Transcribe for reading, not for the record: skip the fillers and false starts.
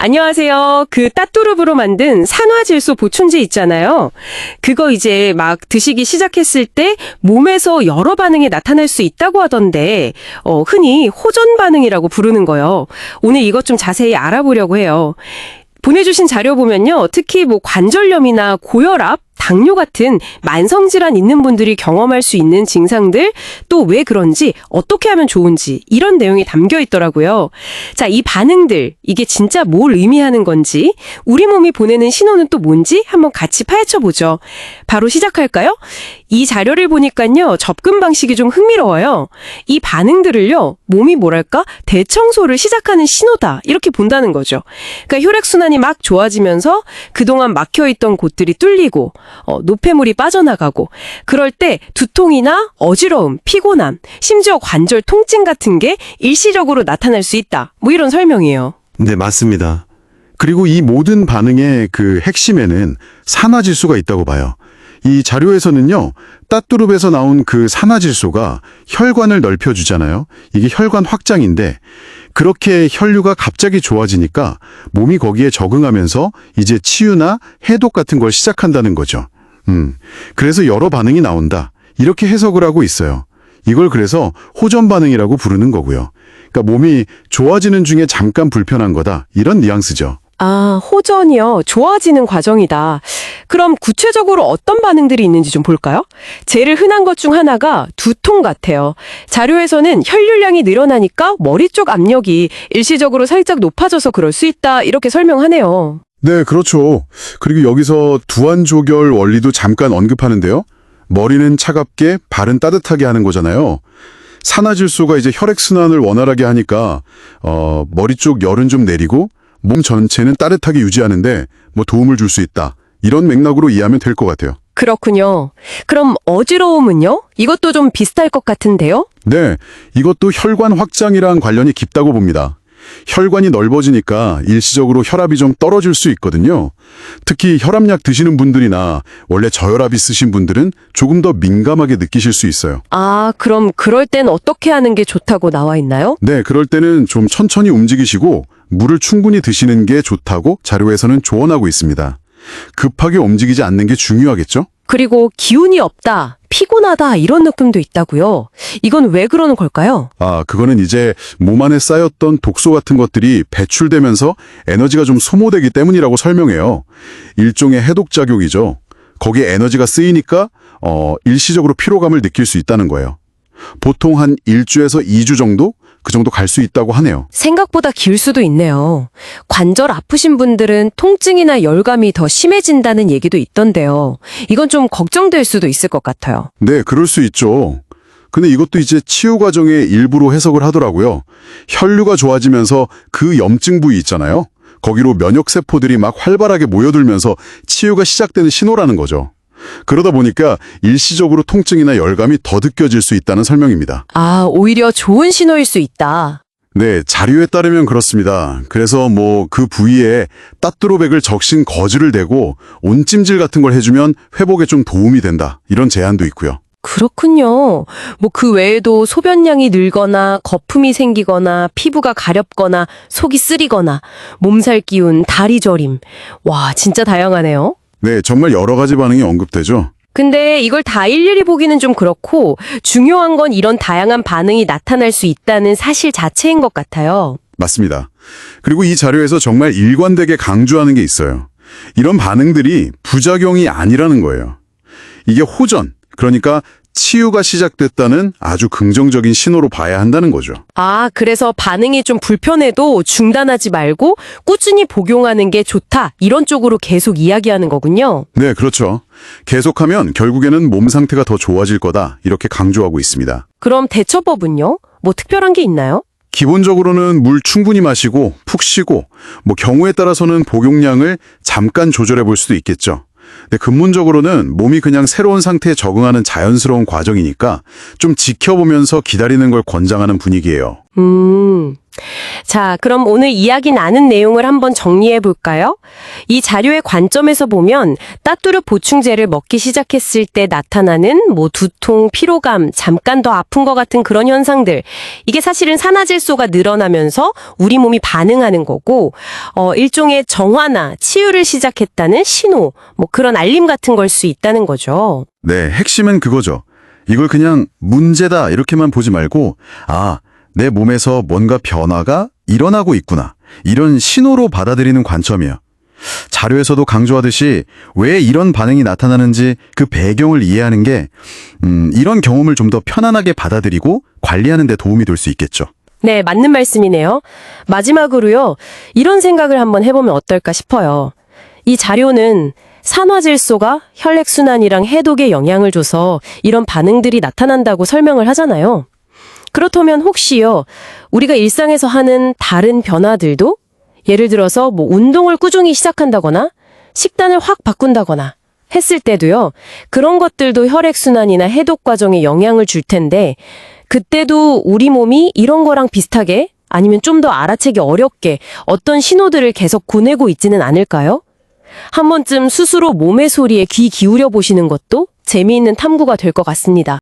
안녕하세요. 그 따뚜르브로 만든 산화질소 보충제 있잖아요. 그거 이제 막 드시기 시작했을 때 몸에서 여러 반응이 나타날 수 있다고 하던데 흔히 호전 반응이라고 부르는 거요. 오늘 이것 좀 자세히 알아보려고 해요. 보내주신 자료 보면요. 특히 관절염이나 고혈압, 당뇨 같은 만성질환 있는 분들이 경험할 수 있는 증상들, 또 왜 그런지, 어떻게 하면 좋은지 이런 내용이 담겨 있더라고요. 자, 이 반응들, 이게 진짜 뭘 의미하는 건지, 우리 몸이 보내는 신호는 또 뭔지 한번 같이 파헤쳐 보죠. 바로 시작할까요? 이 자료를 보니까요. 접근 방식이 좀 흥미로워요. 이 반응들을요. 몸이 대청소를 시작하는 신호다. 이렇게 본다는 거죠. 그러니까 혈액순환이 막 좋아지면서 그동안 막혀있던 곳들이 뚫리고 노폐물이 빠져나가고 그럴 때 두통이나 어지러움, 피곤함, 심지어 관절 통증 같은 게 일시적으로 나타날 수 있다. 이런 설명이에요. 네, 맞습니다. 그리고 이 모든 반응의 그 핵심에는 산화질소가 있다고 봐요. 이 자료에서는요, 따뚜룹에서 나온 그 산화질소가 혈관을 넓혀주잖아요. 이게 혈관 확장인데, 그렇게 혈류가 갑자기 좋아지니까 몸이 거기에 적응하면서 이제 치유나 해독 같은 걸 시작한다는 거죠. 그래서 여러 반응이 나온다. 이렇게 해석을 하고 있어요. 이걸 그래서 호전 반응이라고 부르는 거고요. 그러니까 몸이 좋아지는 중에 잠깐 불편한 거다. 이런 뉘앙스죠. 아, 호전이요. 좋아지는 과정이다. 그럼 구체적으로 어떤 반응들이 있는지 좀 볼까요? 제일 흔한 것 중 하나가 두통 같아요. 자료에서는 혈류량이 늘어나니까 머리 쪽 압력이 일시적으로 살짝 높아져서 그럴 수 있다. 이렇게 설명하네요. 네, 그렇죠. 그리고 여기서 두안조결 원리도 잠깐 언급하는데요. 머리는 차갑게, 발은 따뜻하게 하는 거잖아요. 산화질소가 이제 혈액순환을 원활하게 하니까 머리 쪽 열은 좀 내리고 몸 전체는 따뜻하게 유지하는데 도움을 줄 수 있다. 이런 맥락으로 이해하면 될 것 같아요. 그렇군요. 그럼 어지러움은요? 이것도 좀 비슷할 것 같은데요? 네, 이것도 혈관 확장이랑 관련이 깊다고 봅니다. 혈관이 넓어지니까 일시적으로 혈압이 좀 떨어질 수 있거든요. 특히 혈압약 드시는 분들이나 원래 저혈압 있으신 분들은 조금 더 민감하게 느끼실 수 있어요. 아, 그럼 그럴 땐 어떻게 하는 게 좋다고 나와 있나요? 네, 그럴 때는 좀 천천히 움직이시고 물을 충분히 드시는 게 좋다고 자료에서는 조언하고 있습니다. 급하게 움직이지 않는 게 중요하겠죠? 그리고 기운이 없다, 피곤하다 이런 느낌도 있다고요. 이건 왜 그러는 걸까요? 아, 그거는 이제 몸 안에 쌓였던 독소 같은 것들이 배출되면서 에너지가 좀 소모되기 때문이라고 설명해요. 일종의 해독작용이죠. 거기에 에너지가 쓰이니까 일시적으로 피로감을 느낄 수 있다는 거예요. 보통 한 1주에서 2주 정도? 그 정도 갈 수 있다고 하네요. 생각보다 길 수도 있네요. 관절 아프신 분들은 통증이나 열감이 더 심해진다는 얘기도 있던데요. 이건 좀 걱정될 수도 있을 것 같아요. 네, 그럴 수 있죠. 근데 이것도 이제 치유 과정의 일부로 해석을 하더라고요. 혈류가 좋아지면서 그 염증 부위 있잖아요. 거기로 면역세포들이 막 활발하게 모여들면서 치유가 시작되는 신호라는 거죠. 그러다 보니까 일시적으로 통증이나 열감이 더 느껴질 수 있다는 설명입니다. 아, 오히려 좋은 신호일 수 있다. 네, 자료에 따르면 그렇습니다. 그래서 그 부위에 따뚜로백을 적신 거즈를 대고 온찜질 같은 걸 해주면 회복에 좀 도움이 된다. 이런 제안도 있고요. 그렇군요. 그 외에도 소변량이 늘거나 거품이 생기거나 피부가 가렵거나 속이 쓰리거나 몸살 기운, 다리 저림. 와, 진짜 다양하네요. 네, 정말 여러 가지 반응이 언급되죠. 근데 이걸 다 일일이 보기는 좀 그렇고 중요한 건 이런 다양한 반응이 나타날 수 있다는 사실 자체인 것 같아요. 맞습니다. 그리고 이 자료에서 정말 일관되게 강조하는 게 있어요. 이런 반응들이 부작용이 아니라는 거예요. 이게 호전, 그러니까 치유가 시작됐다는 아주 긍정적인 신호로 봐야 한다는 거죠. 아, 그래서 반응이 좀 불편해도 중단하지 말고 꾸준히 복용하는 게 좋다. 이런 쪽으로 계속 이야기하는 거군요. 네, 그렇죠. 계속하면 결국에는 몸 상태가 더 좋아질 거다. 이렇게 강조하고 있습니다. 그럼 대처법은요? 특별한 게 있나요? 기본적으로는 물 충분히 마시고 푹 쉬고 경우에 따라서는 복용량을 잠깐 조절해 볼 수도 있겠죠. 근데 근본적으로는 몸이 그냥 새로운 상태에 적응하는 자연스러운 과정이니까 좀 지켜보면서 기다리는 걸 권장하는 분위기예요. 자, 그럼 오늘 이야기 나눈 내용을 한번 정리해 볼까요? 이 자료의 관점에서 보면 따뚜르 보충제를 먹기 시작했을 때 나타나는 두통, 피로감, 잠깐 더 아픈 것 같은 그런 현상들. 이게 사실은 산화질소가 늘어나면서 우리 몸이 반응하는 거고, 일종의 정화나 치유를 시작했다는 신호, 그런 알림 같은 걸 수 있다는 거죠. 네, 핵심은 그거죠. 이걸 그냥 문제다 이렇게만 보지 말고 내 몸에서 뭔가 변화가 일어나고 있구나. 이런 신호로 받아들이는 관점이에요. 자료에서도 강조하듯이 왜 이런 반응이 나타나는지 그 배경을 이해하는 게 이런 경험을 좀 더 편안하게 받아들이고 관리하는 데 도움이 될 수 있겠죠. 네, 맞는 말씀이네요. 마지막으로요, 이런 생각을 한번 해보면 어떨까 싶어요. 이 자료는 산화질소가 혈액순환이랑 해독에 영향을 줘서 이런 반응들이 나타난다고 설명을 하잖아요. 그렇다면 혹시요, 우리가 일상에서 하는 다른 변화들도 예를 들어서 운동을 꾸준히 시작한다거나 식단을 확 바꾼다거나 했을 때도요, 그런 것들도 혈액순환이나 해독 과정에 영향을 줄 텐데 그때도 우리 몸이 이런 거랑 비슷하게 아니면 좀 더 알아채기 어렵게 어떤 신호들을 계속 보내고 있지는 않을까요? 한 번쯤 스스로 몸의 소리에 귀 기울여 보시는 것도 재미있는 탐구가 될 것 같습니다.